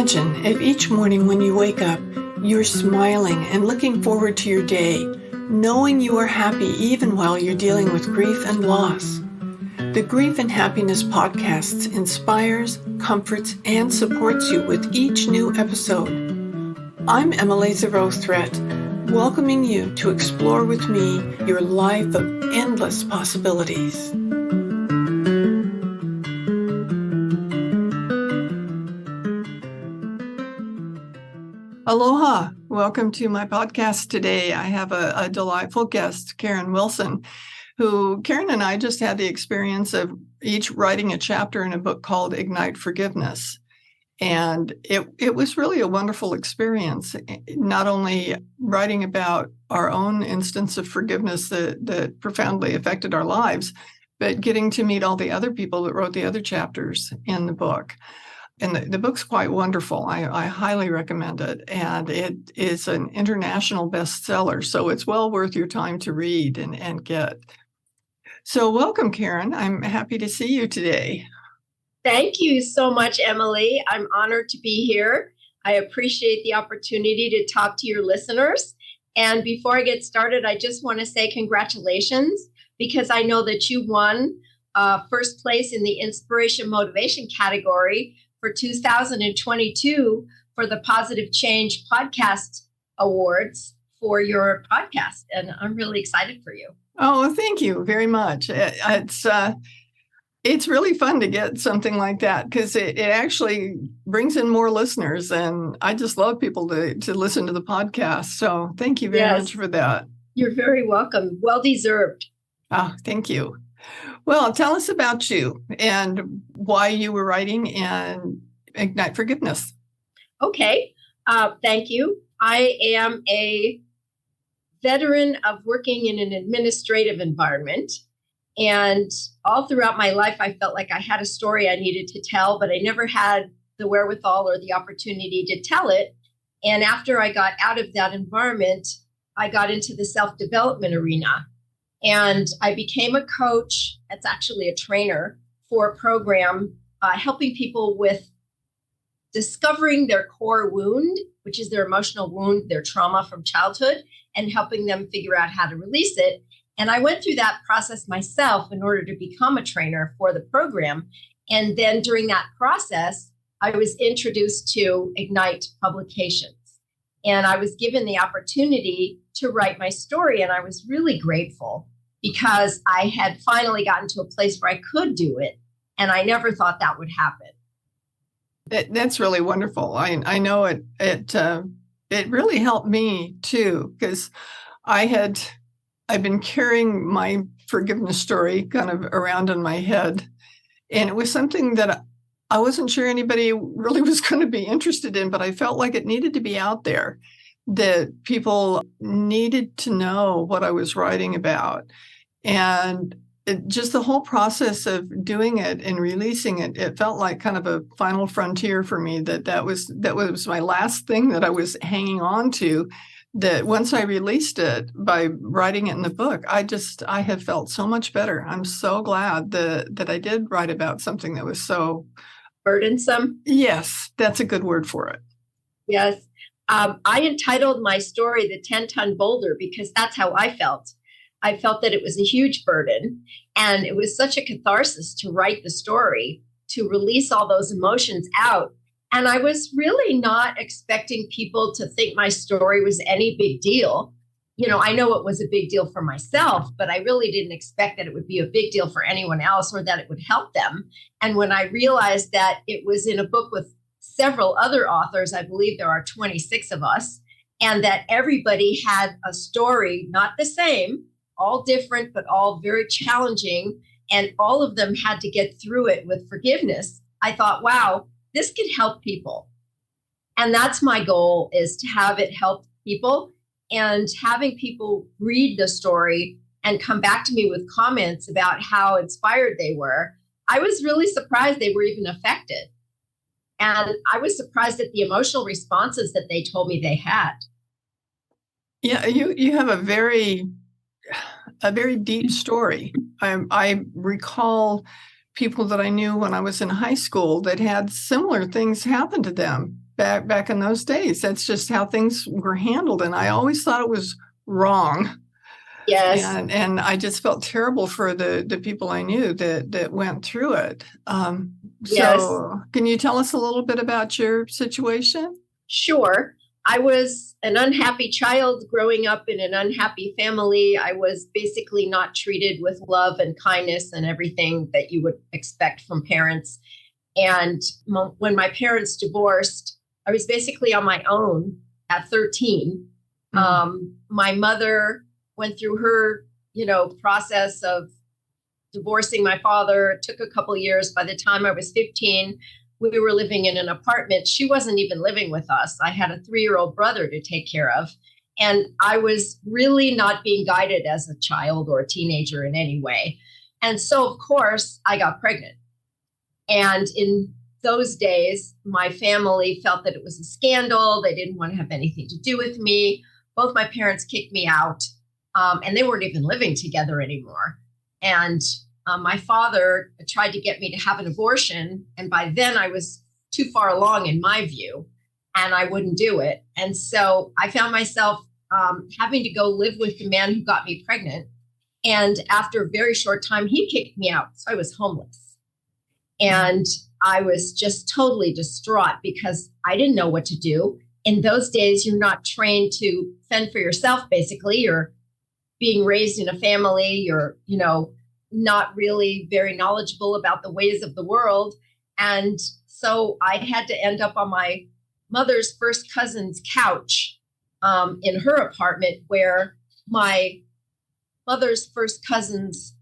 Imagine if each morning when you wake up, you're smiling and looking forward to your day, knowing you are happy even while you're dealing with grief and loss. The Grief and Happiness podcast inspires, comforts, and supports you with each new episode. I'm Emily Zarothret, welcoming you to explore with me your life of endless possibilities. Aloha. Welcome to my podcast today. I have a delightful guest, Karen Wilson, who Karen and I just had the experience of each writing a chapter in a book called Ignite Forgiveness. And it was really a wonderful experience, not only writing about our own instance of forgiveness that profoundly affected our lives, but getting to meet all the other people that wrote the other chapters in the book. And the book's quite wonderful. I highly recommend it. And it is an international bestseller, so it's well worth your time to read and get. So welcome, Karen. I'm happy to see you today. Thank you so much, Emily. I'm honored to be here. I appreciate the opportunity to talk to your listeners. And before I get started, I just want to say congratulations, because I know that you won first place in the Inspiration Motivation category for 2022 for the Positive Change Podcast Awards for your podcast. And I'm really excited for you. Oh, thank you very much. It's really fun to get something like that, because it actually brings in more listeners. And I just love people to listen to the podcast. So thank you very much for that. You're very welcome. Well deserved. Oh, thank you. Well, tell us about you and why you were writing in Ignite Forgiveness. Okay. Thank you. I am a veteran of working in an administrative environment. And all throughout my life, I felt like I had a story I needed to tell, but I never had the wherewithal or the opportunity to tell it. And after I got out of that environment, I got into the self-development arena. And I became a coach. That's actually a trainer for a program helping people with discovering their core wound, which is their emotional wound, their trauma from childhood, and helping them figure out how to release it. And I went through that process myself in order to become a trainer for the program. And then during that process, I was introduced to Ignite Publications. And I was given the opportunity to write my story. And I was really grateful because I had finally gotten to a place where I could do it. And I never thought that would happen. That's really wonderful. I know it really helped me too, because I've been carrying my forgiveness story kind of around in my head. And it was something that I wasn't sure anybody really was going to be interested in, but I felt like it needed to be out there, that people needed to know what I was writing about. And just the whole process of doing it and releasing it, it felt like kind of a final frontier for me, that was my last thing that I was hanging on to. That once I released it by writing it in the book, I have felt so much better. I'm so glad that I did write about something that was so burdensome. Yes, that's a good word for it. Yes. I entitled my story The 10-Ton Boulder because that's how I felt. I felt that it was a huge burden, and it was such a catharsis to write the story, to release all those emotions out. And I was really not expecting people to think my story was any big deal. You know, I know it was a big deal for myself, but I really didn't expect that it would be a big deal for anyone else or that it would help them. And when I realized that it was in a book with several other authors, I believe there are 26 of us, and that everybody had a story, not the same, all different, but all very challenging, and all of them had to get through it with forgiveness, I thought, wow, this could help people. And that's my goal, is to have it help people, and having people read the story and come back to me with comments about how inspired they were. I was really surprised they were even affected. And I was surprised at the emotional responses that they told me they had. Yeah, you have a very deep story. I recall people that I knew when I was in high school that had similar things happen to them. back in those days. That's just how things were handled. And I always thought it was wrong. Yes. And I just felt terrible for the people I knew that went through it. Yes. So can you tell us a little bit about your situation? Sure. I was an unhappy child growing up in an unhappy family. I was basically not treated with love and kindness and everything that you would expect from parents. And when my parents divorced, I was basically on my own at 13. My mother went through her, process of divorcing my father. It took a couple of years. By the time I was 15, we were living in an apartment. She wasn't even living with us. I had a 3-year-old brother to take care of. And I was really not being guided as a child or a teenager in any way. And so, of course, I got pregnant. And in those days, my family felt that it was a scandal. They didn't want to have anything to do with me. Both my parents kicked me out, and they weren't even living together anymore. And my father tried to get me to have an abortion. And by then I was too far along in my view, and I wouldn't do it. And so I found myself having to go live with the man who got me pregnant. And after a very short time, he kicked me out. So I was homeless. And I was just totally distraught because I didn't know what to do. In those days, you're not trained to fend for yourself, basically. You're being raised in a family. You're, not really very knowledgeable about the ways of the world. And so I had to end up on my mother's first cousin's couch in her apartment, where my mother's first cousin's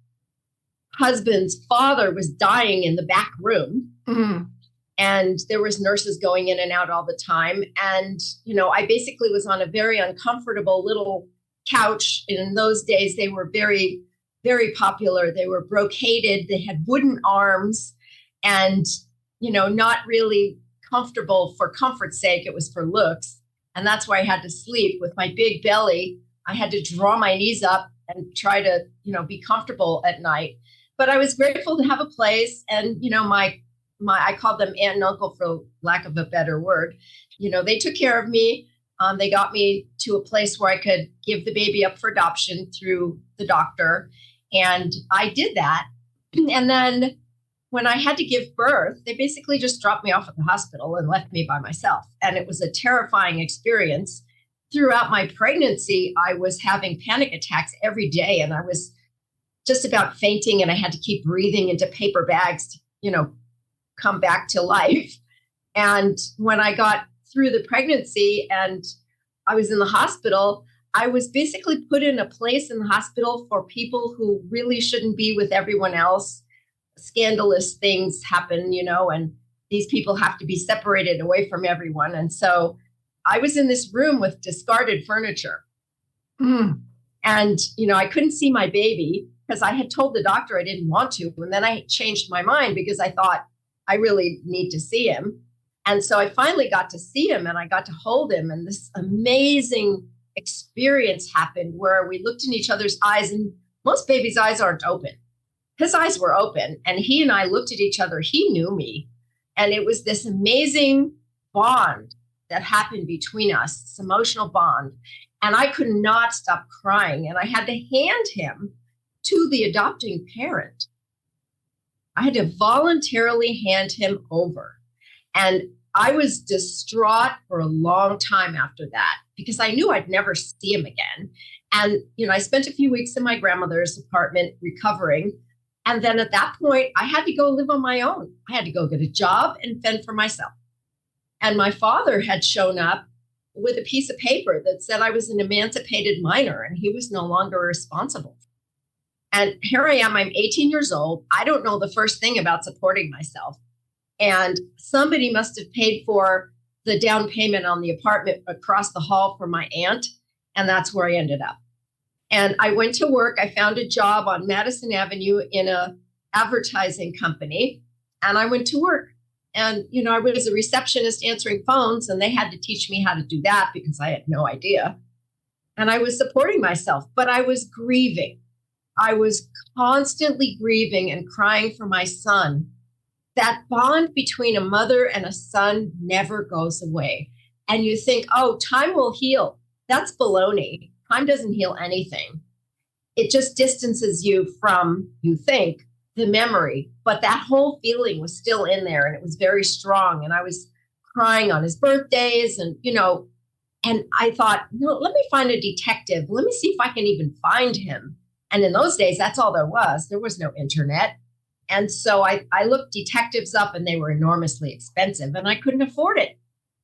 husband's father was dying in the back room. Mm-hmm. And there was nurses going in and out all the time. And, I basically was on a very uncomfortable little couch. And in those days, they were very, very popular. They were brocaded. They had wooden arms and, not really comfortable for comfort's sake. It was for looks. And that's why I had to sleep with my big belly. I had to draw my knees up and try to, be comfortable at night. But I was grateful to have a place. And, I called them aunt and uncle for lack of a better word. They took care of me. They got me to a place where I could give the baby up for adoption through the doctor. And I did that. And then when I had to give birth, they basically just dropped me off at the hospital and left me by myself. And it was a terrifying experience. Throughout my pregnancy, I was having panic attacks every day. And I was just about fainting. And I had to keep breathing into paper bags to, come back to life. And when I got through the pregnancy and I was in the hospital, I was basically put in a place in the hospital for people who really shouldn't be with everyone else. Scandalous things happen, and these people have to be separated away from everyone. And so I was in this room with discarded furniture. Mm. And, I couldn't see my baby because I had told the doctor I didn't want to. And then I changed my mind because I thought I really need to see him. And so I finally got to see him and I got to hold him. And this amazing experience happened where we looked in each other's eyes, and most babies' eyes aren't open. His eyes were open and he and I looked at each other. He knew me. And it was this amazing bond that happened between us, this emotional bond. And I could not stop crying. And I had to hand him to the adopting parent. I had to voluntarily hand him over. And I was distraught for a long time after that because I knew I'd never see him again. And, I spent a few weeks in my grandmother's apartment recovering. And then at that point, I had to go live on my own. I had to go get a job and fend for myself. And my father had shown up with a piece of paper that said I was an emancipated minor and he was no longer responsible. And here I am, I'm 18 years old. I don't know the first thing about supporting myself. And somebody must have paid for the down payment on the apartment across the hall for my aunt. And that's where I ended up. And I went to work. I found a job on Madison Avenue in a advertising company. And I went to work. And, I was a receptionist answering phones, and they had to teach me how to do that because I had no idea. And I was supporting myself, but I was grieving. I was constantly grieving and crying for my son that bond between a mother and a son never goes away. And you think, oh, time will heal. That's baloney. Time doesn't heal anything. It just distances you from, you think, the memory. But that whole feeling was still in there, and it was very strong. And I was crying on his birthdays, and, and I thought, no, let me find a detective. Let me see if I can even find him. And in those days, that's all there was. There was no internet. And so I looked detectives up, and they were enormously expensive, and I couldn't afford it.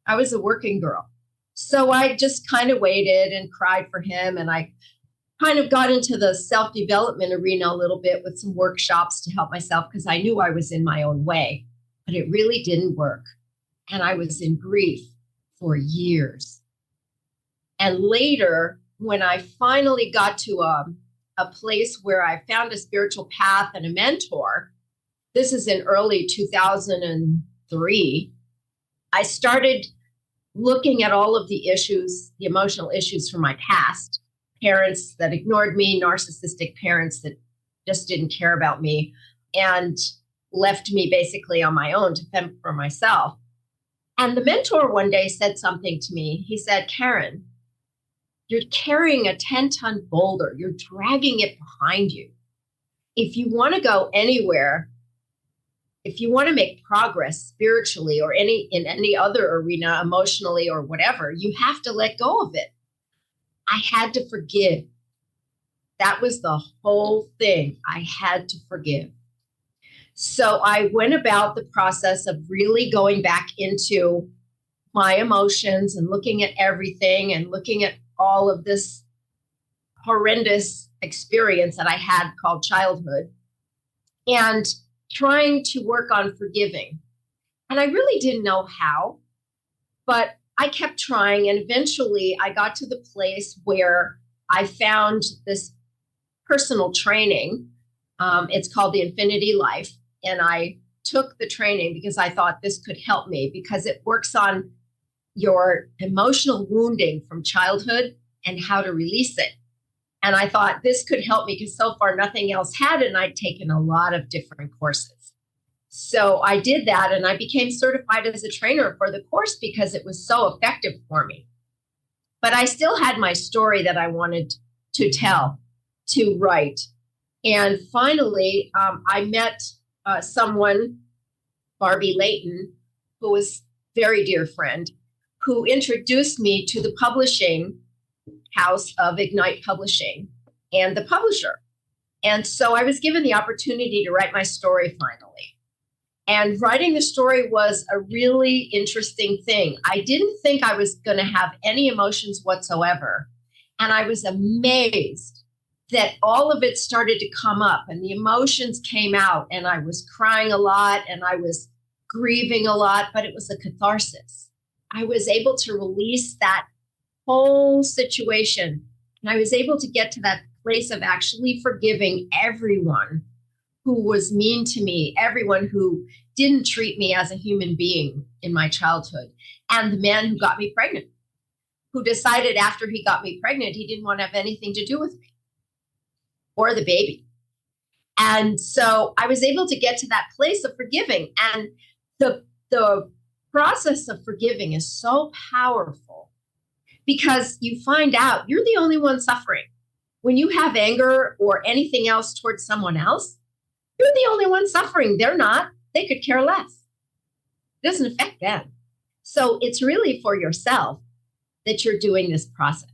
I was a working girl. So I just kind of waited and cried for him. And I kind of got into the self-development arena a little bit with some workshops to help myself, because I knew I was in my own way, but it really didn't work. And I was in grief for years. And later, when I finally got to a place where I found a spiritual path and a mentor, this is in early 2003, I started looking at all of the issues, the emotional issues from my past, parents that ignored me, narcissistic parents that just didn't care about me and left me basically on my own to fend for myself. And the mentor one day said something to me. He said, Karen, you're carrying a 10-ton boulder. You're dragging it behind you. If you want to go anywhere, if you want to make progress spiritually or in any other arena, emotionally or whatever, you have to let go of it. I had to forgive. That was the whole thing. I had to forgive. So I went about the process of really going back into my emotions and looking at everything and looking at all of this horrendous experience that I had called childhood, and trying to work on forgiving. And I really didn't know how, but I kept trying. And eventually I got to the place where I found this personal training. It's called the Infinity Life. And I took the training because I thought this could help me, because it works on your emotional wounding from childhood and how to release it. And I thought this could help me because so far nothing else had, and I'd taken a lot of different courses. So I did that, and I became certified as a trainer for the course because it was so effective for me. But I still had my story that I wanted to tell, to write. And finally, I met someone, Barbie Layton, who was a very dear friend, who introduced me to the publishing house of Ignite Publishing and the publisher. And so I was given the opportunity to write my story finally. And writing the story was a really interesting thing. I didn't think I was going to have any emotions whatsoever. And I was amazed that all of it started to come up and the emotions came out, and I was crying a lot and I was grieving a lot, but it was a catharsis. I was able to release that whole situation, and I was able to get to that place of actually forgiving everyone who was mean to me, everyone who didn't treat me as a human being in my childhood, and the man who got me pregnant, who decided after he got me pregnant, he didn't want to have anything to do with me or the baby. And so I was able to get to that place of forgiving. And the process of forgiving is so powerful because you find out you're the only one suffering. When you have anger or anything else towards someone else, you're the only one suffering. They're not. They could care less. It doesn't affect them. So it's really for yourself that you're doing this process.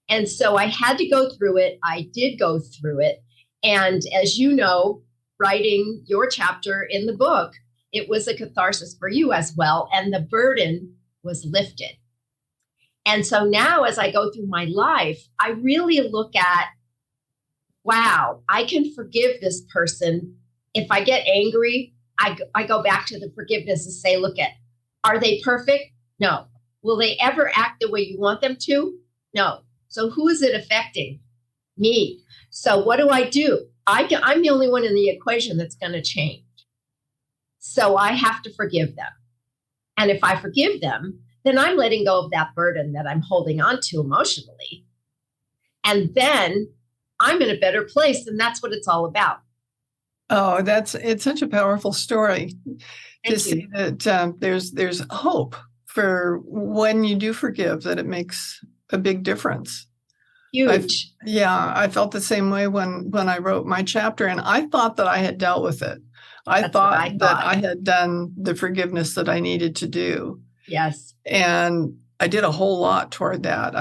And so I had to go through it. I did go through it. And as you know, writing your chapter in the book, it was a catharsis for you as well. And the burden was lifted. And so now as I go through my life, I really look at, wow, I can forgive this person. If I get angry, I go back to the forgiveness and say, look at, are they perfect? No. Will they ever act the way you want them to? No. So who is it affecting? Me. So what do? I'm the only one in the equation that's going to change. So I have to forgive them. And if I forgive them, then I'm letting go of that burden that I'm holding on to emotionally. And then I'm in a better place. And that's what it's all about. Oh, it's such a powerful story to Thank you. see that there's hope for when you do forgive, that it makes a big difference. I Huge. yeah, I felt the same way when I wrote my chapter, and I thought that I had dealt with it. I That's what I thought that thought. I had done the forgiveness that I needed to do, Yes. and I did a whole lot toward that.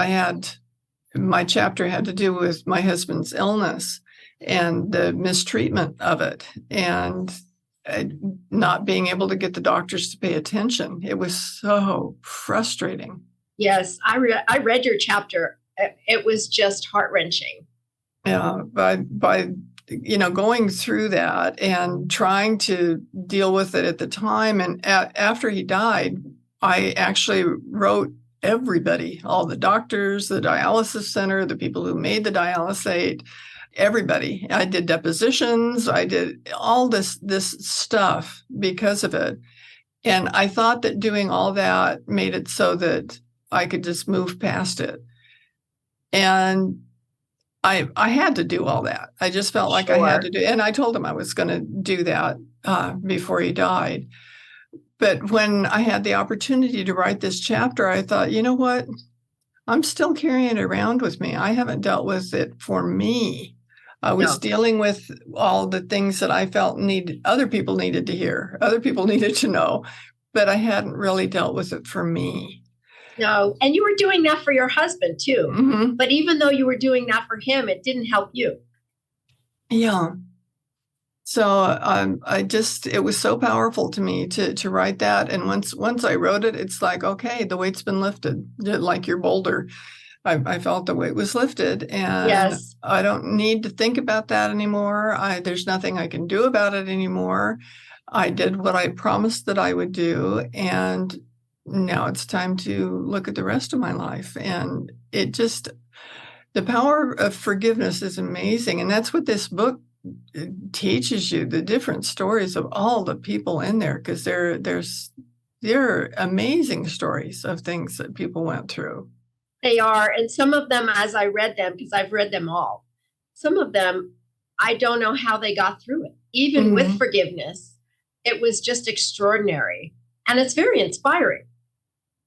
My chapter had to do with my husband's illness and the mistreatment of it, and uh, not being able to get the doctors to pay attention. It was so frustrating. Yes. I read your chapter. It was just heart wrenching. Yeah, by going through that and trying to deal with it at the time, and after he died, I actually wrote everybody, all the doctors, the dialysis center, the people who made the dialysate, everybody. I did depositions. I did all this stuff because of it, and I thought that doing all that made it so that I could just move past it. And I had to do all that. I just felt like I had Sure. to do, and I told him I was going to do that before he died. But when I had the opportunity to write this chapter, I thought, you know what? I'm still carrying it around with me. I haven't dealt with it for me. I was No. dealing with all the things that I felt other people needed to hear, other people needed to know, but I hadn't really dealt with it for me. No. And you were doing that for your husband too. Mm-hmm. But even though you were doing that for him, it didn't help you. Yeah. So it was so powerful to me to write that. And once I wrote it, it's like, okay, the weight's been lifted, like your boulder. I felt the weight was lifted, and Yes. I don't need to think about that anymore. There's nothing I can do about it anymore. I did what I promised that I would do, and now it's time to look at the rest of my life. And the power of forgiveness is amazing. And that's what this book teaches you, the different stories of all the people in there, because they're amazing stories of things that people went through. They are. And some of them, as I read them, because I've read them all, some of them, I don't know how they got through it. Even with forgiveness, it was just extraordinary. And it's very inspiring.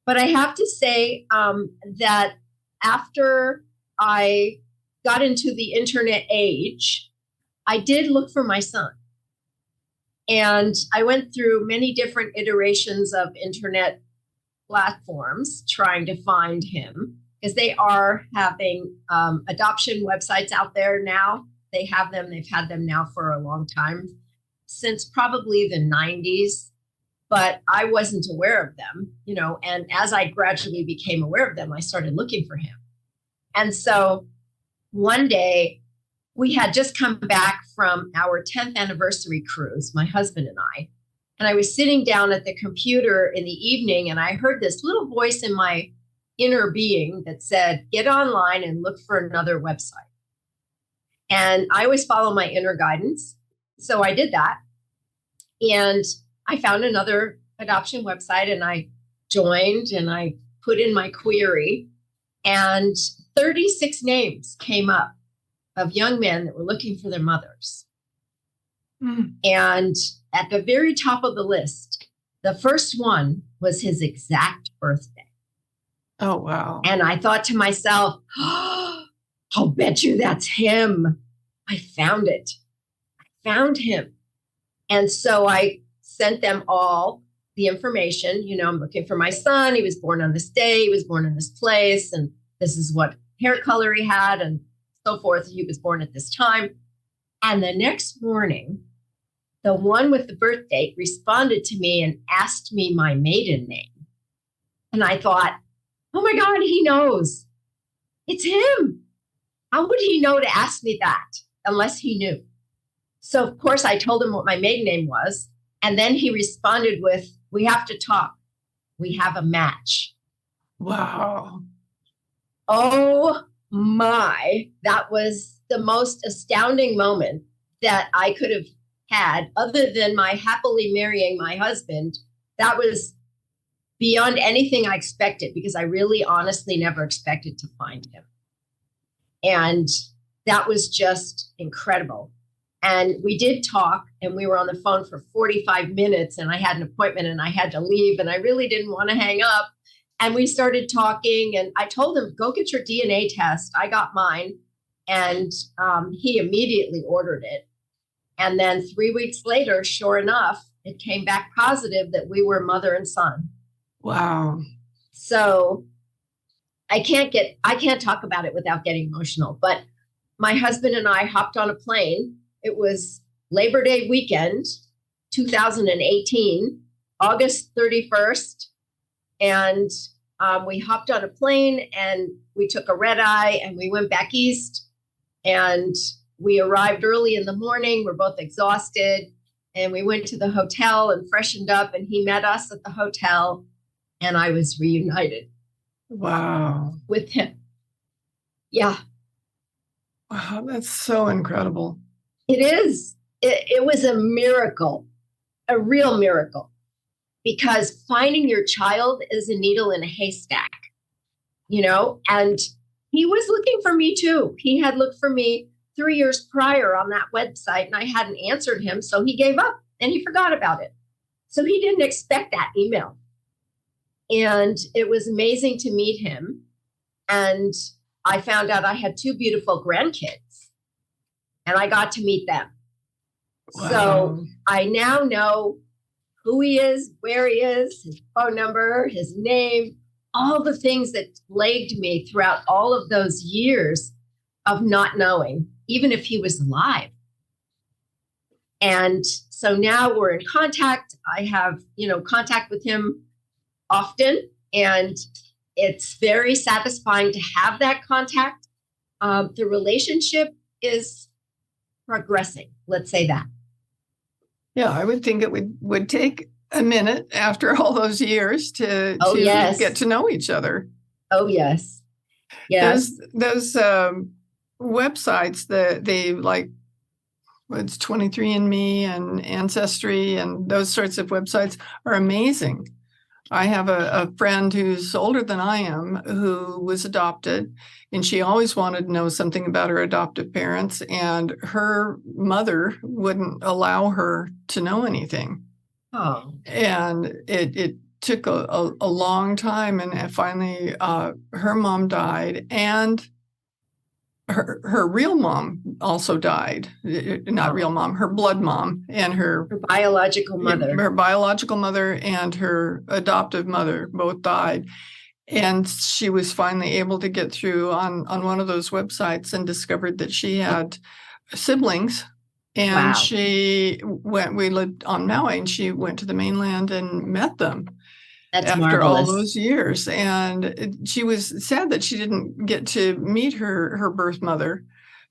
But I have to say that after I got into the internet age, I did look for my son. And I went through many different iterations of internet platforms trying to find him, because they are having adoption websites out there now. They've had them now for a long time, since probably the 90s, but I wasn't aware of them, and as I gradually became aware of them, I started looking for him. And so one day, we had just come back from our 10th anniversary cruise, my husband and I was sitting down at the computer in the evening, and I heard this little voice in my inner being that said, get online and look for another website. And I always follow my inner guidance. So I did that. And I found another adoption website, and I joined, and I put in my query, and 36 names came up of young men that were looking for their mothers. And at the very top of the list, the first one was his exact birthday. Oh, wow. And I thought to myself, I'll bet you that's him. I found it. I found him. And so I sent them all the information. I'm looking for my son. He was born on this day. He was born in this place. And this is what hair color he had, and so forth. He was born at this time. And the next morning, the one with the birth date responded to me and asked me my maiden name. And I thought, oh my God, he knows. It's him. How would he know to ask me that unless he knew? So, of course, I told him what my maiden name was. And then he responded with, we have to talk. We have a match. Wow. Oh my, that was the most astounding moment that I could have had, other than my happily marrying my husband. That was beyond anything I expected, because I really honestly never expected to find him. And that was just incredible. And we did talk, and we were on the phone for 45 minutes, and I had an appointment and I had to leave, and I really didn't want to hang up. And we started talking, and I told him, go get your DNA test. I got mine. And he immediately ordered it. And then 3 weeks later, sure enough, it came back positive that we were mother and son. Wow. So I can't talk about it without getting emotional. But my husband and I hopped on a plane. It was Labor Day weekend, 2018, August 31st. And we hopped on a plane and we took a red eye and we went back east. And we arrived early in the morning. We're both exhausted. And we went to the hotel and freshened up. And he met us at the hotel. And I was reunited. Wow. With him. Yeah. Wow, that's so incredible. It is. It was a miracle, a real miracle, because finding your child is a needle in a haystack, and he was looking for me too. He had looked for me 3 years prior on that website, and I hadn't answered him. So he gave up and he forgot about it. So he didn't expect that email. And it was amazing to meet him. And I found out I had 2 beautiful grandkids, and I got to meet them. Wow. So I now know who he is, where he is, his phone number, his name, all the things that plagued me throughout all of those years of not knowing, even if he was alive. And so now we're in contact. I have, contact with him often, and it's very satisfying to have that contact. The relationship is progressing. Let's say that. Yeah, I would think it would take a minute after all those years to Yes. get to know each other. Oh, yes. Yes. Those websites that they like, it's 23andMe and Ancestry and those sorts of websites are amazing. I have a friend who's older than I am who was adopted, and she always wanted to know something about her adoptive parents, and her mother wouldn't allow her to know anything. Oh. And it took a long time, and finally her mom died, and her real mom also died. Not real mom, her blood mom, and her biological mother. Her biological mother and her adoptive mother both died. And she was finally able to get through on one of those websites and discovered that she had siblings. And we lived on Maui, and she went to the mainland and met them. That's after marvelous. all those years. And she was sad that she didn't get to meet her birth mother,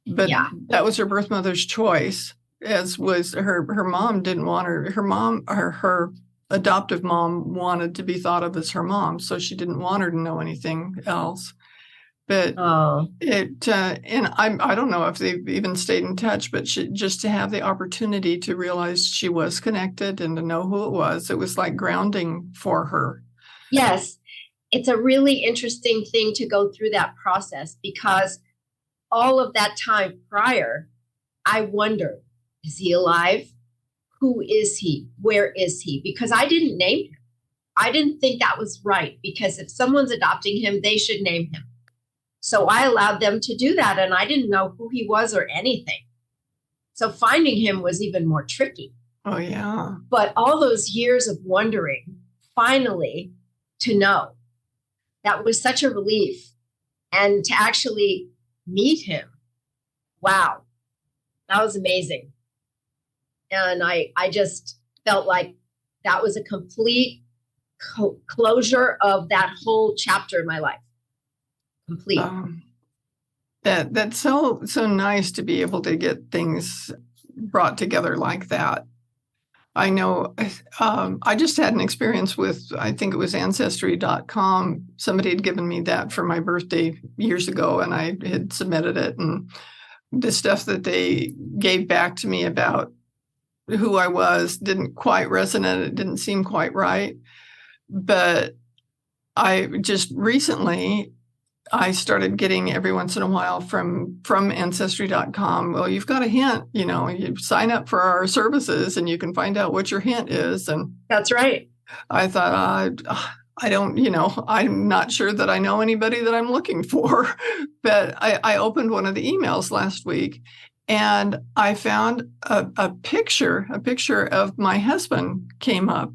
but that was her birth mother's choice, as was her mom didn't want her. Her adoptive mom wanted to be thought of as her mom, so she didn't want her to know anything else. But and I don't know if they've even stayed in touch, but just to have the opportunity to realize she was connected and to know who it was like grounding for her. Yes, it's a really interesting thing to go through that process, because all of that time prior, I wondered, is he alive? Who is he? Where is he? Because I didn't name him. I didn't think that was right, because if someone's adopting him, they should name him. So I allowed them to do that, and I didn't know who he was or anything. So finding him was even more tricky. Oh, yeah. But all those years of wondering, finally to know, that was such a relief. And to actually meet him, wow, that was amazing. And I just felt like that was a complete closure of that whole chapter in my life. Complete. That's so nice to be able to get things brought together like that. I know I just had an experience with, I think it was Ancestry.com. Somebody had given me that for my birthday years ago, and I had submitted it. And the stuff that they gave back to me about who I was didn't quite resonate. It didn't seem quite right. But I just recently I started getting every once in a while from ancestry.com. Well, you've got a hint, you sign up for our services and you can find out what your hint is. And That's right. I thought, I don't, I'm not sure that I know anybody that I'm looking for. But I opened one of the emails last week and I found a picture of my husband came up.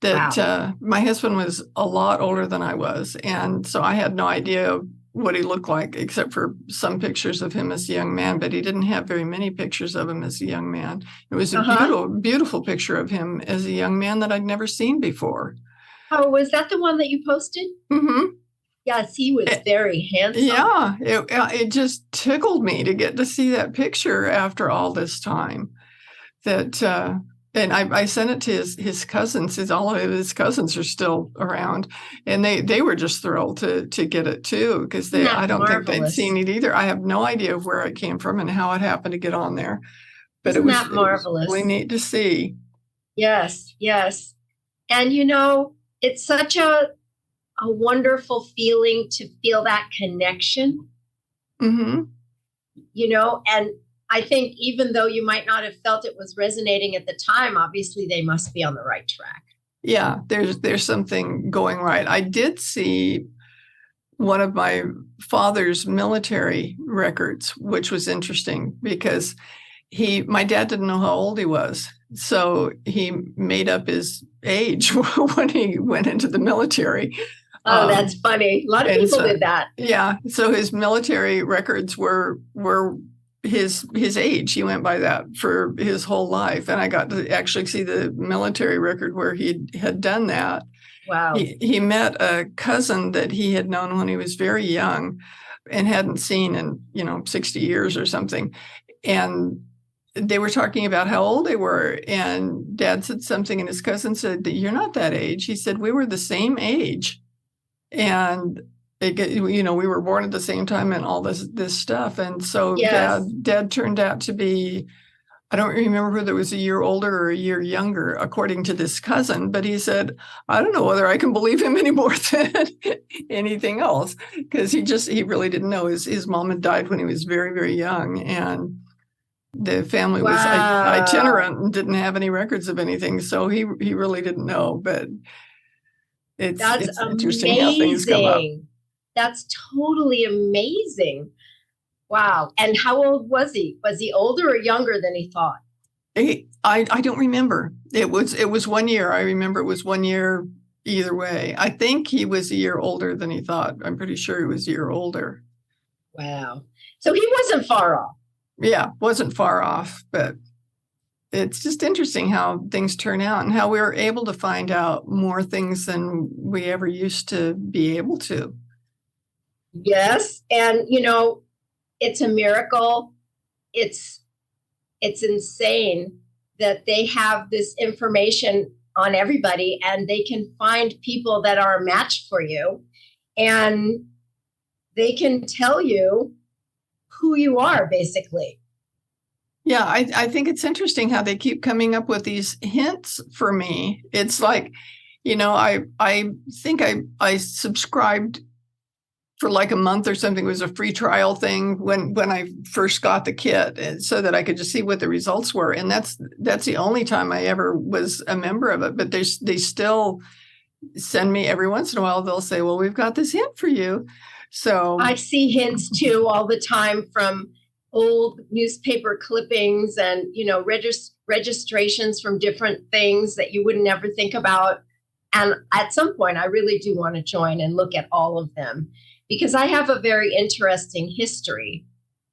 That Wow. my husband was a lot older than I was. And so I had no idea what he looked like, except for some pictures of him as a young man, but he didn't have very many pictures of him as a young man. It was a beautiful, beautiful picture of him as a young man that I'd never seen before. Oh, was that the one that you posted? Mm-hmm. Yes, he was very handsome. Yeah, it just tickled me to get to see that picture after all this time. That and I sent it to his cousins. All of his cousins are still around, and they were just thrilled to get it too, because I don't think they'd seen it either. I have no idea of where it came from and how it happened to get on there, but Isn't that marvelous? It was really neat to see. Yes, yes, and it's such a wonderful feeling to feel that connection. Mm-hmm. And I think even though you might not have felt it was resonating at the time, obviously they must be on the right track. Yeah, there's something going right. I did see one of my father's military records, which was interesting because my dad didn't know how old he was. So he made up his age when he went into the military. Oh, that's funny. A lot of people did that. Yeah. So his military records were his age. He went by that for his whole life. And I got to actually see the military record where he had done that. Wow. He met a cousin that he had known when he was very young and hadn't seen in 60 years or something. And they were talking about how old they were. And Dad said something and his cousin said, "You're not that age." He said, "We were the same age. And we were born at the same time and all this stuff." And so yes. Dad turned out to be, I don't remember whether it was a year older or a year younger, according to this cousin. But he said, "I don't know whether I can believe him any more than anything else," because he really didn't know. His mom had died when he was very, very young. And the family was itinerant and didn't have any records of anything. So he really didn't know. But it's interesting how things come up. That's totally amazing. Wow. And how old was he? Was he older or younger than he thought? I don't remember. It was 1 year. I remember it was 1 year either way. I think he was a year older than he thought. I'm pretty sure he was a year older. Wow. So he wasn't far off. Yeah, wasn't far off, but it's just interesting how things turn out and how we're able to find out more things than we ever used to be able to. Yes. And, it's a miracle. It's insane that they have this information on everybody and they can find people that are a match for you and they can tell you who you are, basically. Yeah, I think it's interesting how they keep coming up with these hints for me. It's like, I think I subscribed for like a month or something. It was a free trial thing when I first got the kit, so that I could just see what the results were. And that's the only time I ever was a member of it. But they still send me every once in a while. They'll say, "Well, we've got this hint for you." So I see hints too all the time from old newspaper clippings and, registrations from different things that you would never think about. And at some point, I really do want to join and look at all of them because I have a very interesting history.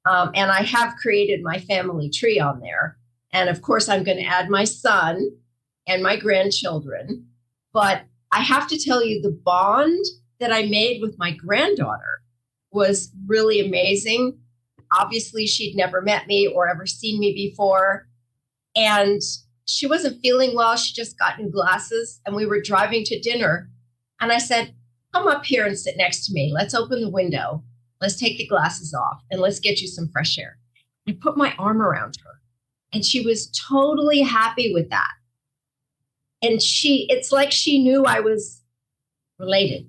And I have created my family tree on there. And of course, I'm going to add my son and my grandchildren. But I have to tell you, the bond that I made with my granddaughter was really amazing. Obviously, she'd never met me or ever seen me before. And she wasn't feeling well. She just got new glasses and we were driving to dinner. And I said, "Come up here and sit next to me. Let's open the window. Let's take the glasses off and let's get you some fresh air." I put my arm around her and she was totally happy with that. And it's like she knew I was related.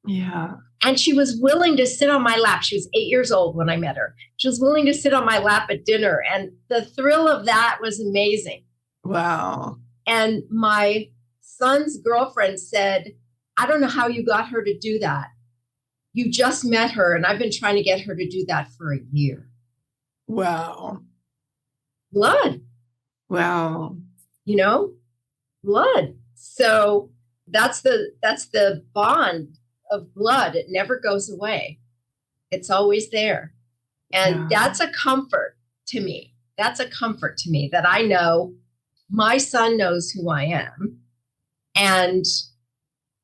Yeah. And she was willing to sit on my lap. She was 8 years old when I met her. She was willing to sit on my lap at dinner. And the thrill of that was amazing. Wow. And my son's girlfriend said, I don't know how you got her to do that. You just met her, and I've been trying to get her to do that for a year. Wow. Blood. Wow. You know, blood. So that's the bond of blood. It never goes away. It's always there. And that's a comfort to me. That's a comfort to me that I know my son knows who I am. And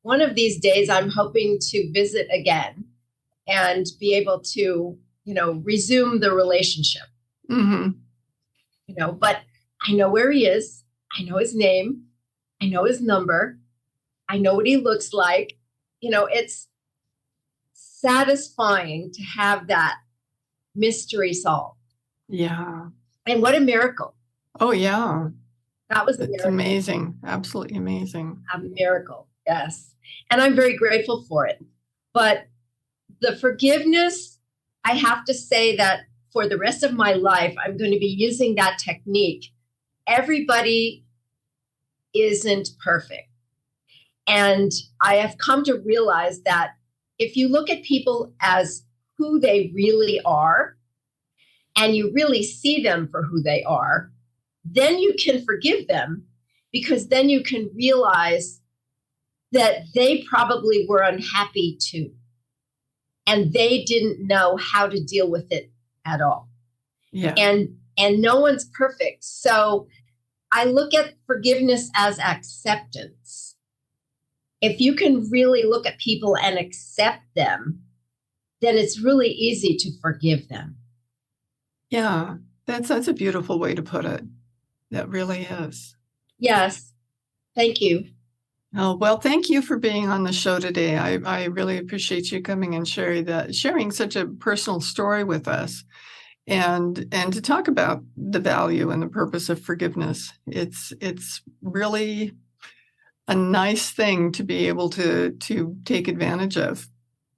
one of these days I'm hoping to visit again and be able to, resume the relationship. Mm-hmm. But I know where he is. I know his name. I know his number. I know what he looks like. It's satisfying to have that mystery solved. Yeah. And what a miracle. Oh, yeah. That was a It's miracle. amazing. Absolutely amazing. A miracle. Yes. And I'm very grateful for it. But the forgiveness, I have to say that for the rest of my life, I'm going to be using that technique. Everybody isn't perfect. And I have come to realize that if you look at people as who they really are, and you really see them for who they are, then you can forgive them, because then you can realize that they probably were unhappy too. And they didn't know how to deal with it at all. Yeah. And no one's perfect. So I look at forgiveness as acceptance. If you can really look at people and accept them, then it's really easy to forgive them. Yeah. That's a beautiful way to put it. That really is. Yes. Thank you. Oh, well, thank you for being on the show today. I really appreciate you coming and sharing such a personal story with us, and to talk about the value and the purpose of forgiveness. It's really a nice thing to be able to take advantage of.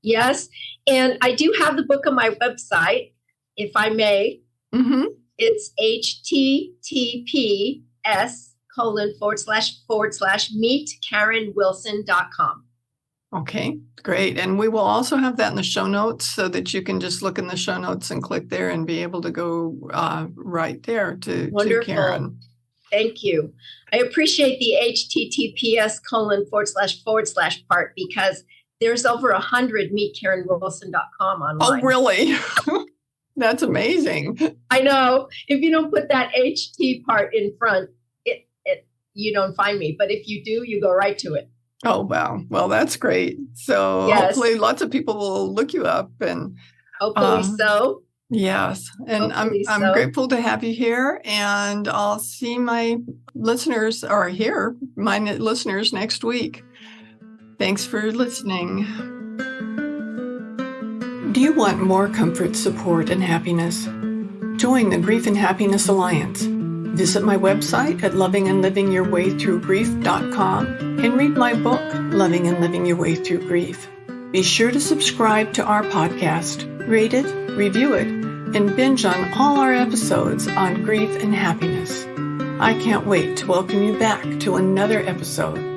Yes. And I do have the book on my website, if I may. Mm-hmm. It's https://meetkarenwilson.com. Okay, great. And we will also have that in the show notes so that you can just look in the show notes and click there and be able to go right there to Karen. Thank you. I appreciate the https:// part, because there's over 100 meetkarenwilson.com online. Oh, really? That's amazing. I know. If you don't put that HT part in front, you don't find me. But if you do, you go right to it. Oh, wow. Well, that's great. So hopefully lots of people will look you up, and hopefully so. Yes. And I'm grateful to have you here, and I'll see my listeners next week. Thanks for listening. Do you want more comfort, support, and happiness? Join the Grief and Happiness Alliance. Visit my website at lovingandlivingyourwaythroughgrief.com and read my book, Loving and Living Your Way Through Grief. Be sure to subscribe to our podcast, rate it, review it, and binge on all our episodes on grief and happiness. I can't wait to welcome you back to another episode